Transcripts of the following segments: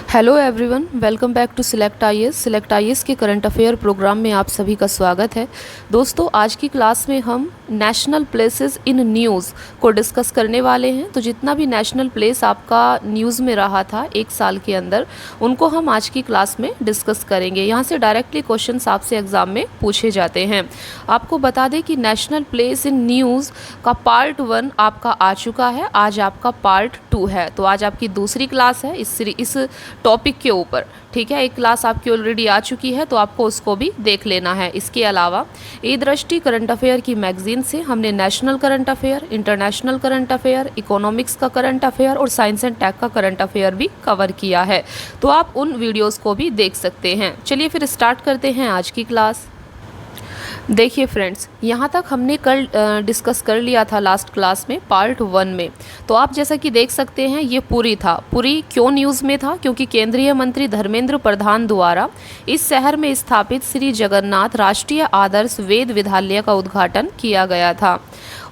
Hello everyone, welcome back to select IAS के current affair programme में आप सभी का स्वागत है। दोस्तों, आज की क्लास में हम नेशनल प्लेसेस इन न्यूज़ को डिस्कस करने वाले हैं। तो जितना भी नेशनल प्लेस आपका न्यूज़ में रहा था एक साल के अंदर, उनको हम आज की क्लास में डिस्कस करेंगे। यहाँ से डायरेक्टली क्वेश्चंस आपसे एग्ज़ाम में पूछे जाते हैं। आपको बता दें कि नेशनल प्लेस इन न्यूज़ का पार्ट 1 आपका आ चुका है, आज आपका पार्ट 2 है। तो आज आपकी दूसरी क्लास है इस टॉपिक के ऊपर, ठीक है। एक क्लास आपकी ऑलरेडी आ चुकी है, तो आपको उसको भी देख लेना है। इसके अलावा ई दृष्टि करंट अफेयर की मैगजीन से हमने national current affair, international current affair, economics का करंट अफेयर और साइंस एंड टेक का करंट अफेयर भी कवर किया है। तो आप उन वीडियोस को भी देख सकते हैं। चलिए फिर स्टार्ट करते हैं आज की क्लास। देखिए फ्रेंड्स, यहाँ तक हमने कल डिस्कस कर लिया था लास्ट क्लास में पार्ट 1 में। तो आप जैसा कि देख सकते हैं, ये पुरी था। पुरी क्यों न्यूज़ में था? क्योंकि केंद्रीय मंत्री धर्मेंद्र प्रधान द्वारा इस शहर में स्थापित श्री जगन्नाथ राष्ट्रीय आदर्श वेद विद्यालय का उद्घाटन किया गया था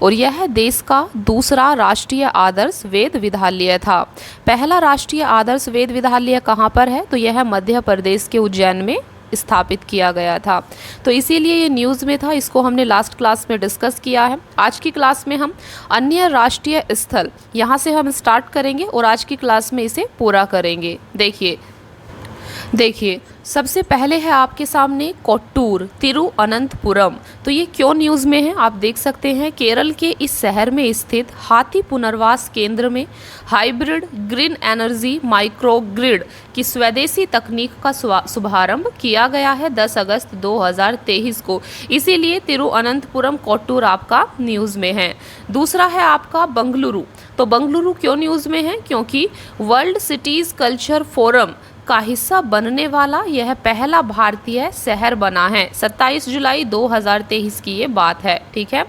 और यह देश का दूसरा राष्ट्रीय आदर्श वेद विद्यालय था। पहला राष्ट्रीय आदर्श वेद विद्यालय कहाँ पर है? तो यह मध्य प्रदेश के उज्जैन में स्थापित किया गया था। तो इसीलिए ये न्यूज़ में था, इसको हमने लास्ट क्लास में डिस्कस किया है। आज की क्लास में हम अन्य राष्ट्रीय स्थल यहाँ से हम स्टार्ट करेंगे और आज की क्लास में इसे पूरा करेंगे। देखिए सबसे पहले है आपके सामने कोट्टूर तिरुअनंतपुरम। तो ये क्यों न्यूज़ में है आप देख सकते हैं। केरल के इस शहर में स्थित हाथी पुनर्वास केंद्र में हाइब्रिड ग्रीन एनर्जी माइक्रोग्रिड की स्वदेशी तकनीक का शुभारंभ किया गया है 10 अगस्त 2023 को। इसीलिए तिरुअनंतपुरम कोट्टूर आपका न्यूज़ में है। दूसरा है आपका बंगलुरु। तो बंगलुरु क्यों न्यूज़ में है? क्योंकि वर्ल्ड सिटीज़ कल्चर फोरम का हिस्सा बनने वाला यह पहला भारतीय शहर बना है। 27 जुलाई 2023 की ये बात है, ठीक है।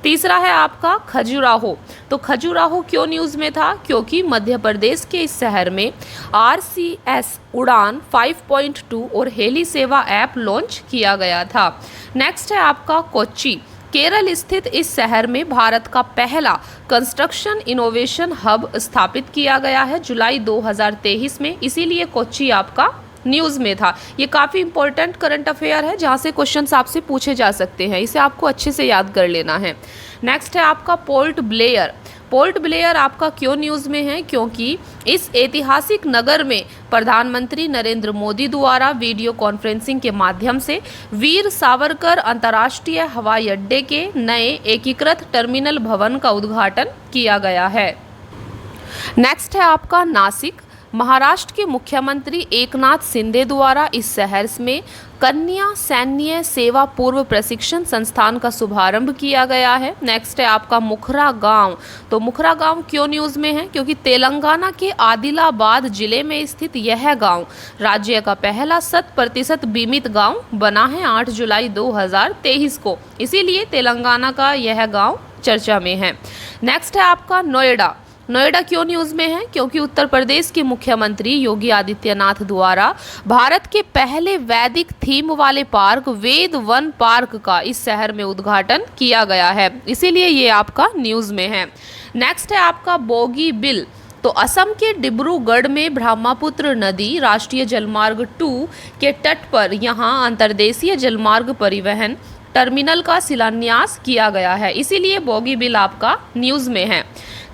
तीसरा है आपका खजुराहो। तो खजुराहो क्यों न्यूज़ में था? क्योंकि मध्य प्रदेश के इस शहर में RCS उड़ान 5.2 और हेली सेवा ऐप लॉन्च किया गया था। नेक्स्ट है आपका कोच्चि। केरल स्थित इस शहर में भारत का पहला कंस्ट्रक्शन इनोवेशन हब स्थापित किया गया है जुलाई 2023 में। इसीलिए कोच्चि आपका न्यूज़ में था। ये काफ़ी इंपॉर्टेंट करंट अफेयर है जहाँ से क्वेश्चंस आपसे पूछे जा सकते हैं। इसे आपको अच्छे से याद कर लेना है। नेक्स्ट है आपका पोर्ट ब्लेयर। पोर्ट ब्लेयर आपका क्यों न्यूज़ में है? क्योंकि इस ऐतिहासिक नगर में प्रधानमंत्री नरेंद्र मोदी द्वारा वीडियो कॉन्फ्रेंसिंग के माध्यम से वीर सावरकर अंतर्राष्ट्रीय हवाई अड्डे के नए एकीकृत टर्मिनल भवन का उद्घाटन किया गया है। नेक्स्ट है आपका नासिक। महाराष्ट्र के मुख्यमंत्री एकनाथ शिंदे द्वारा इस शहर में कन्या सैन्य सेवा पूर्व प्रशिक्षण संस्थान का शुभारंभ किया गया है। नेक्स्ट है आपका मुखरा गांव। तो मुखरा गांव क्यों न्यूज़ में है? क्योंकि तेलंगाना के आदिलाबाद जिले में स्थित यह गांव राज्य का पहला 100% बीमित गांव बना है 8 जुलाई 2023 को। इसीलिए तेलंगाना का यह गांव चर्चा में है। नेक्स्ट है आपका नोएडा। नोएडा क्यों न्यूज़ में है? क्योंकि उत्तर प्रदेश के मुख्यमंत्री योगी आदित्यनाथ द्वारा भारत के पहले वैदिक थीम वाले पार्क वेद वन पार्क का इस शहर में उद्घाटन किया गया है। इसीलिए ये आपका न्यूज़ में है। नेक्स्ट है आपका बोगीबिल। तो असम के डिब्रूगढ़ में ब्रह्मपुत्र नदी राष्ट्रीय जलमार्ग 2 के तट पर यहाँ अंतर्देशीय जलमार्ग परिवहन टर्मिनल का शिलान्यास किया गया है। इसीलिए बोगीबिल आपका न्यूज़ में है।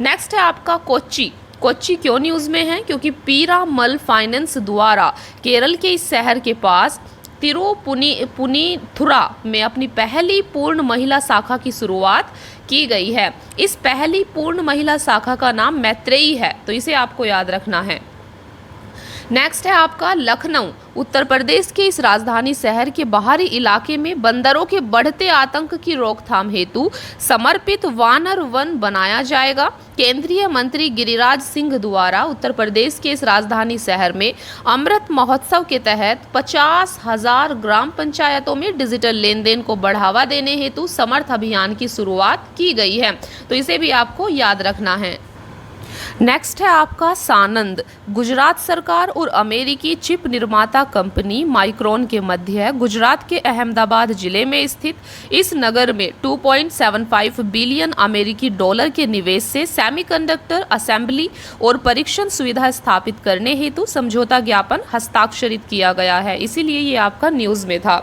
नेक्स्ट है आपका कोच्चि। कोच्चि क्यों न्यूज़ में है? क्योंकि पीरामल फाइनेंस द्वारा केरल के इस शहर के पास तिरुपुनिथुरा में अपनी पहली पूर्ण महिला शाखा की शुरुआत की गई है। इस पहली पूर्ण महिला शाखा का नाम मैत्रेयी है, तो इसे आपको याद रखना है। नेक्स्ट है आपका लखनऊ। उत्तर प्रदेश के इस राजधानी शहर के बाहरी इलाके में बंदरों के बढ़ते आतंक की रोकथाम हेतु समर्पित वानर वन बनाया जाएगा। केंद्रीय मंत्री गिरिराज सिंह द्वारा उत्तर प्रदेश के इस राजधानी शहर में अमृत महोत्सव के तहत 50,000 ग्राम पंचायतों में डिजिटल लेन देन को बढ़ावा देने हेतु समर्थ अभियान की शुरुआत की गई है। तो इसे भी आपको याद रखना है। नेक्स्ट है आपका सानंद। गुजरात सरकार और अमेरिकी चिप निर्माता कंपनी माइक्रोन के मध्य है। गुजरात के अहमदाबाद जिले में स्थित इस नगर में 2.75 बिलियन अमेरिकी डॉलर के निवेश से सेमीकंडक्टर असेंबली और परीक्षण सुविधा स्थापित करने हेतु समझौता ज्ञापन हस्ताक्षरित किया गया है, इसीलिए ये आपका न्यूज़ में था।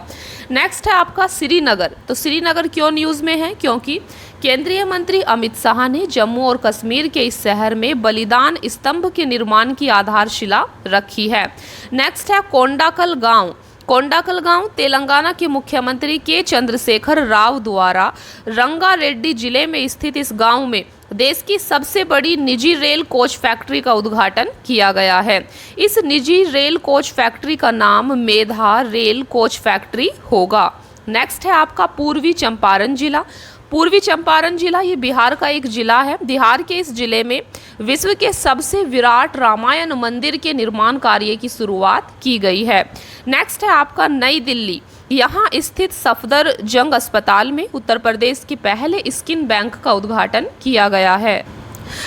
नेक्स्ट है आपका श्रीनगर। तो श्रीनगर क्यों न्यूज़ में है? क्योंकि केंद्रीय मंत्री अमित शाह ने जम्मू और कश्मीर के इस शहर में बलिदान स्तंभ के निर्माण की आधारशिला रखी है। नेक्स्ट है कोंडाकल गांव। कोंडाकल गांव तेलंगाना के मुख्यमंत्री के चंद्रशेखर राव द्वारा रंगारेड्डी जिले में स्थित इस गांव में देश की सबसे बड़ी निजी रेल कोच फैक्ट्री का उद्घाटन किया गया है। इस निजी रेल कोच फैक्ट्री का नाम मेधा रेल कोच फैक्ट्री होगा। नेक्स्ट है आपका पूर्वी चंपारण जिला। पूर्वी चंपारण जिला ये बिहार का एक जिला है। बिहार के इस जिले में विश्व के सबसे विराट रामायण मंदिर के निर्माण कार्य की शुरुआत की गई है। नेक्स्ट है आपका नई दिल्ली। यहाँ स्थित सफदरजंग अस्पताल में उत्तर प्रदेश के पहले स्किन बैंक का उद्घाटन किया गया है।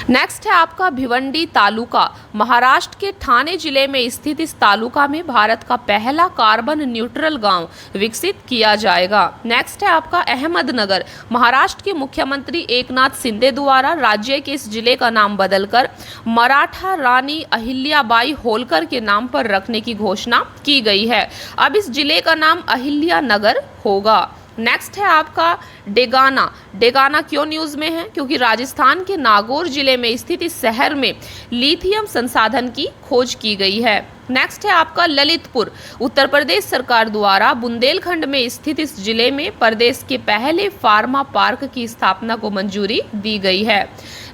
नेक्स्ट है आपका भिवंडी तालुका। महाराष्ट्र के ठाणे जिले में स्थित इस तालुका में भारत का पहला कार्बन न्यूट्रल गांव विकसित किया जाएगा। नेक्स्ट है आपका अहमदनगर। महाराष्ट्र के मुख्यमंत्री एकनाथ शिंदे द्वारा राज्य के इस जिले का नाम बदलकर मराठा रानी अहिल्याबाई होलकर के नाम पर रखने की घोषणा की गई है। अब इस जिले का नाम अहिल्यानगर होगा। नेक्स्ट है आपका डेगाना। डेगाना क्यों न्यूज़ में है? क्योंकि राजस्थान के नागौर जिले में स्थित इस शहर में लिथियम संसाधन की खोज की गई है। नेक्स्ट है आपका ललितपुर। उत्तर प्रदेश सरकार द्वारा बुंदेलखंड में स्थित इस जिले में प्रदेश के पहले फार्मा पार्क की स्थापना को मंजूरी दी गई है।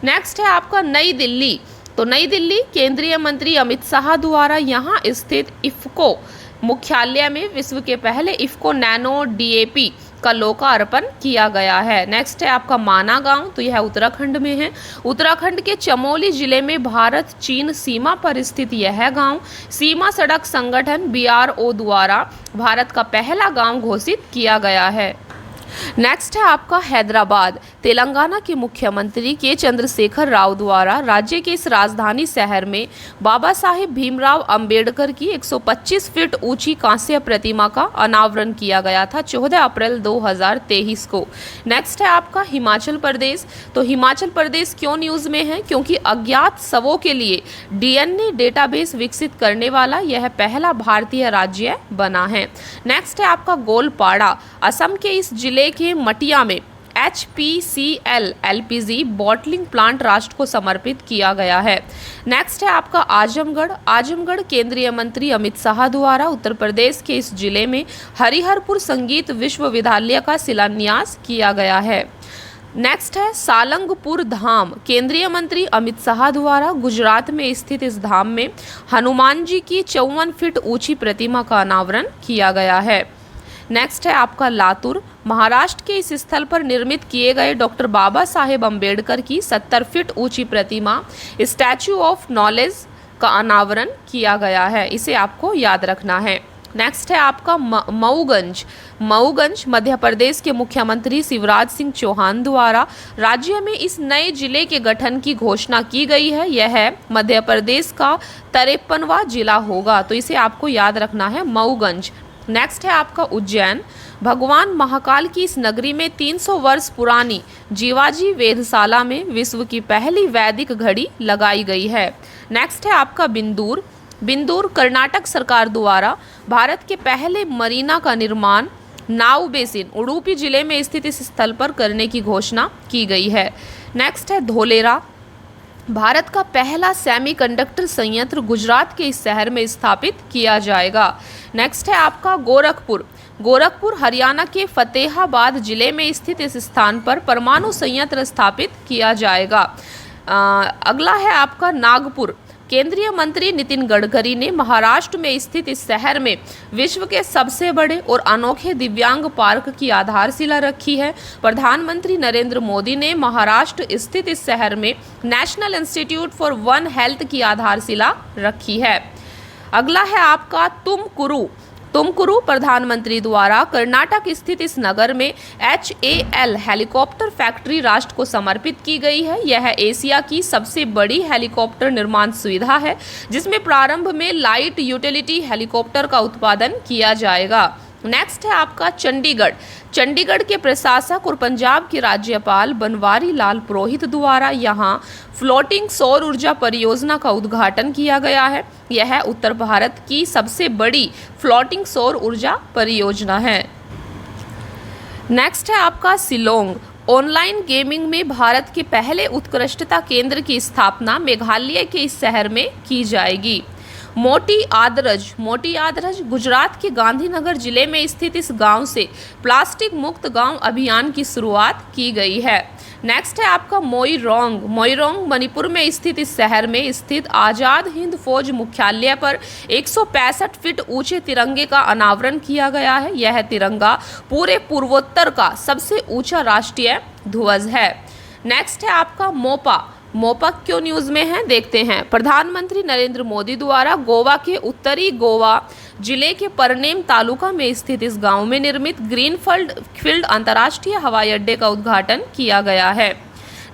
नेक्स्ट है आपका नई दिल्ली। तो नई दिल्ली केंद्रीय मंत्री अमित शाह द्वारा यहाँ स्थित इफ्को मुख्यालय में विश्व के पहले इफ्को नैनो डीएपी का लोकार्पण किया गया है। नेक्स्ट है आपका माना गांव। तो यह उत्तराखंड में है। उत्तराखंड के चमोली जिले में भारत चीन सीमा पर स्थित यह गांव सीमा सड़क संगठन बीआरओ द्वारा भारत का पहला गांव घोषित किया गया है। नेक्स्ट है आपका हैदराबाद। तेलंगाना के मुख्यमंत्री के चंद्रशेखर राव द्वारा राज्य के इस राजधानी शहर में बाबा साहेब भीमराव अंबेडकर की 125 फीट ऊंची कांस्य प्रतिमा का अनावरण किया गया था 14 अप्रैल 2023 को। नेक्स्ट है आपका हिमाचल प्रदेश। तो हिमाचल प्रदेश क्यों न्यूज़ में है? क्योंकि अज्ञात शवों के लिए डीएनए डेटाबेस विकसित करने वाला यह पहला भारतीय राज्य बना है। नेक्स्ट है आपका गोलपाड़ा। असम के इस जिले के मटिया में HPCL LPG बॉटलिंग प्लांट राष्ट्र को समर्पित किया गया है। नेक्स्ट है आपका आजमगढ़। आजमगढ़ केंद्रीय मंत्री अमित शाह द्वारा उत्तर प्रदेश के इस जिले में हरिहरपुर संगीत विश्वविद्यालय का शिलान्यास किया गया है। नेक्स्ट है सालंगपुर धाम। केंद्रीय मंत्री अमित शाह द्वारा गुजरात में स्थित इस धाम में हनुमान जी की 54 फीट ऊंची प्रतिमा का अनावरण किया गया है। नेक्स्ट है आपका लातूर। महाराष्ट्र के इस स्थल पर निर्मित किए गए डॉक्टर बाबा साहेब अम्बेडकर की 70 फीट ऊंची प्रतिमा स्टैचू ऑफ नॉलेज का अनावरण किया गया है, इसे आपको याद रखना है। नेक्स्ट है आपका मऊगंज। मऊगंज मध्य प्रदेश के मुख्यमंत्री शिवराज सिंह चौहान द्वारा राज्य में इस नए जिले के गठन की घोषणा की गई है। यह मध्य प्रदेश का 53वां जिला होगा, तो इसे आपको याद रखना है, मऊगंज। नेक्स्ट है आपका उज्जैन। भगवान महाकाल की इस नगरी में 300 वर्ष पुरानी जीवाजी वेधशाला में विश्व की पहली वैदिक घड़ी लगाई गई है। नेक्स्ट है आपका बिंदूर। बिंदूर कर्नाटक सरकार द्वारा भारत के पहले मरीना का निर्माण नाव बेसिन उडुपी जिले में स्थित इस स्थल पर करने की घोषणा की गई है। नेक्स्ट है धोलेरा। भारत का पहला सेमीकंडक्टर संयंत्र गुजरात के इस शहर में स्थापित किया जाएगा। नेक्स्ट है आपका गोरखपुर। गोरखपुर हरियाणा के फतेहाबाद जिले में स्थित इस स्थान पर परमाणु संयंत्र स्थापित किया जाएगा। अगला है आपका नागपुर। केंद्रीय मंत्री नितिन गडकरी ने महाराष्ट्र में स्थित इस शहर में विश्व के सबसे बड़े और अनोखे दिव्यांग पार्क की आधारशिला रखी है। प्रधानमंत्री नरेंद्र मोदी ने महाराष्ट्र स्थित इस शहर में national institute for one health की आधारशिला रखी है। अगला है आपका तुमकुरू। तुमकुरू प्रधानमंत्री द्वारा कर्नाटक स्थित इस नगर में HAL हेलीकॉप्टर फैक्ट्री राष्ट्र को समर्पित की गई है। यह एशिया की सबसे बड़ी हेलीकॉप्टर निर्माण सुविधा है, जिसमें प्रारंभ में लाइट यूटिलिटी हेलीकॉप्टर का उत्पादन किया जाएगा। नेक्स्ट है आपका चंडीगढ़। चंडीगढ़ के प्रशासक और पंजाब के राज्यपाल बनवारी लाल पुरोहित द्वारा यहाँ फ्लोटिंग सौर ऊर्जा परियोजना का उद्घाटन किया गया है। यह उत्तर भारत की सबसे बड़ी फ्लोटिंग सौर ऊर्जा परियोजना है। नेक्स्ट है आपका शिलोंग। ऑनलाइन गेमिंग में भारत के पहले उत्कृष्टता केंद्र की स्थापना मेघालय के इस शहर में की जाएगी। मोटी आदरज गुजरात के गांधीनगर जिले में स्थित इस गांव से प्लास्टिक मुक्त गांव अभियान की शुरुआत की गई है। नेक्स्ट है आपका मोइरोंग मणिपुर में स्थित इस शहर में स्थित आज़ाद हिंद फौज मुख्यालय पर 165 फीट ऊंचे तिरंगे का अनावरण किया गया है। यह तिरंगा पूरे पूर्वोत्तर का सबसे ऊंचा राष्ट्रीय ध्वज है। नेक्स्ट है आपका मोपा क्यों न्यूज़ में है, देखते हैं। प्रधानमंत्री नरेंद्र मोदी द्वारा गोवा के उत्तरी गोवा जिले के परनेम तालुका में स्थित इस गांव में निर्मित ग्रीनफील्ड अंतर्राष्ट्रीय हवाई अड्डे का उद्घाटन किया गया है।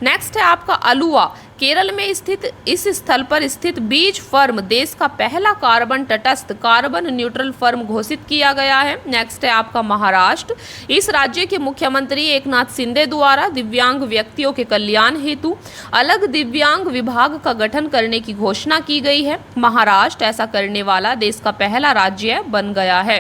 नेक्स्ट है आपका अलुवा। केरल में स्थित इस स्थल पर स्थित बीज फर्म देश का पहला कार्बन न्यूट्रल फर्म घोषित किया गया है। नेक्स्ट है आपका महाराष्ट्र। इस राज्य के मुख्यमंत्री एकनाथ शिंदे द्वारा दिव्यांग व्यक्तियों के कल्याण हेतु अलग दिव्यांग विभाग का गठन करने की घोषणा की गई है। महाराष्ट्र ऐसा करने वाला देश का पहला राज्य बन गया है।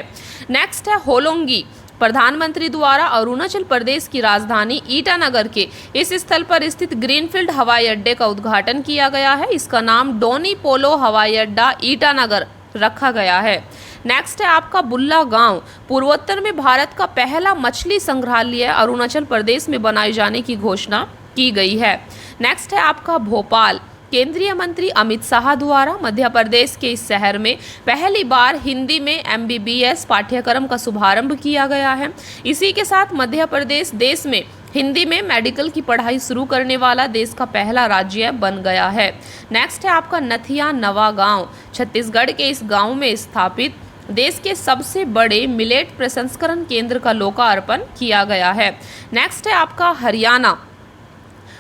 नेक्स्ट है होलोंगी। प्रधानमंत्री द्वारा अरुणाचल प्रदेश की राजधानी ईटानगर के इस स्थल पर स्थित ग्रीनफील्ड हवाई अड्डे का उद्घाटन किया गया है। इसका नाम डोनी पोलो हवाई अड्डा ईटानगर रखा गया है। नेक्स्ट है आपका बुल्ला गांव। पूर्वोत्तर में भारत का पहला मछली संग्रहालय अरुणाचल प्रदेश में बनाए जाने की घोषणा की गई है। नेक्स्ट है आपका भोपाल। केंद्रीय मंत्री अमित शाह द्वारा मध्य प्रदेश के इस शहर में पहली बार हिंदी में MBBS पाठ्यक्रम का शुभारंभ किया गया है। इसी के साथ मध्य प्रदेश देश में हिंदी में मेडिकल की पढ़ाई शुरू करने वाला देश का पहला राज्य बन गया है। नेक्स्ट है आपका नथिया नवा गांव। छत्तीसगढ़ के इस गांव में स्थापित देश के सबसे बड़े मिलेट प्रसंस्करण केंद्र का लोकार्पण किया गया है। नेक्स्ट है आपका हरियाणा।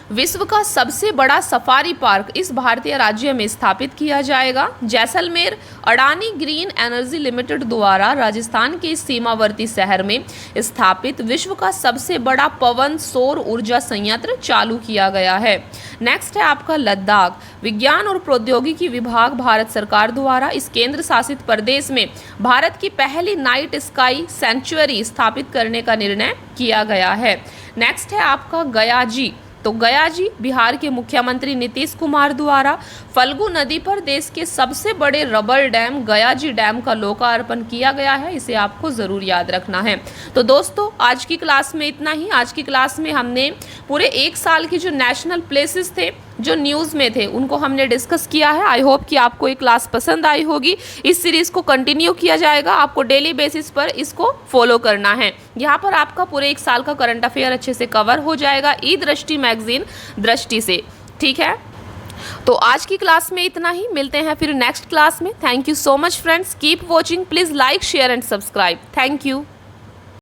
विश्व का सबसे बड़ा सफारी पार्क इस भारतीय राज्य में स्थापित किया जाएगा। Jaisalmer Adani green energy limited द्वारा राजस्थान के इस सीमावर्ती शहर में स्थापित विश्व का सबसे बड़ा पवन सौर ऊर्जा संयंत्र चालू किया गया है। नेक्स्ट है आपका लद्दाख। विज्ञान और प्रौद्योगिकी विभाग भारत सरकार द्वारा इस केंद्र शासित प्रदेश में भारत की पहली नाइट स्काई सेंचुरी स्थापित करने का निर्णय किया गया है। नेक्स्ट है आपका गयाजी। तो गयाजी बिहार के मुख्यमंत्री नीतीश कुमार द्वारा फल्गु नदी पर देश के सबसे बड़े रबर डैम गयाजी डैम का लोकार्पण किया गया है। इसे आपको ज़रूर याद रखना है। तो दोस्तों आज की क्लास में इतना ही। आज की क्लास में हमने पूरे 1 साल के जो नेशनल प्लेसेस थे जो न्यूज़ में थे उनको हमने डिस्कस किया है। आई होप कि आपको ये क्लास पसंद आई होगी। इस सीरीज़ को कंटिन्यू किया जाएगा। आपको डेली बेसिस पर इसको फॉलो करना है। यहाँ पर आपका पूरे 1 साल का करंट अफेयर अच्छे से कवर हो जाएगा ई दृष्टि मैगजीन दृष्टि से। ठीक है, तो आज की क्लास में इतना ही। मिलते हैं फिर नेक्स्ट क्लास में। Thank you so much friends. Keep watching. Please like share and subscribe. Thank you.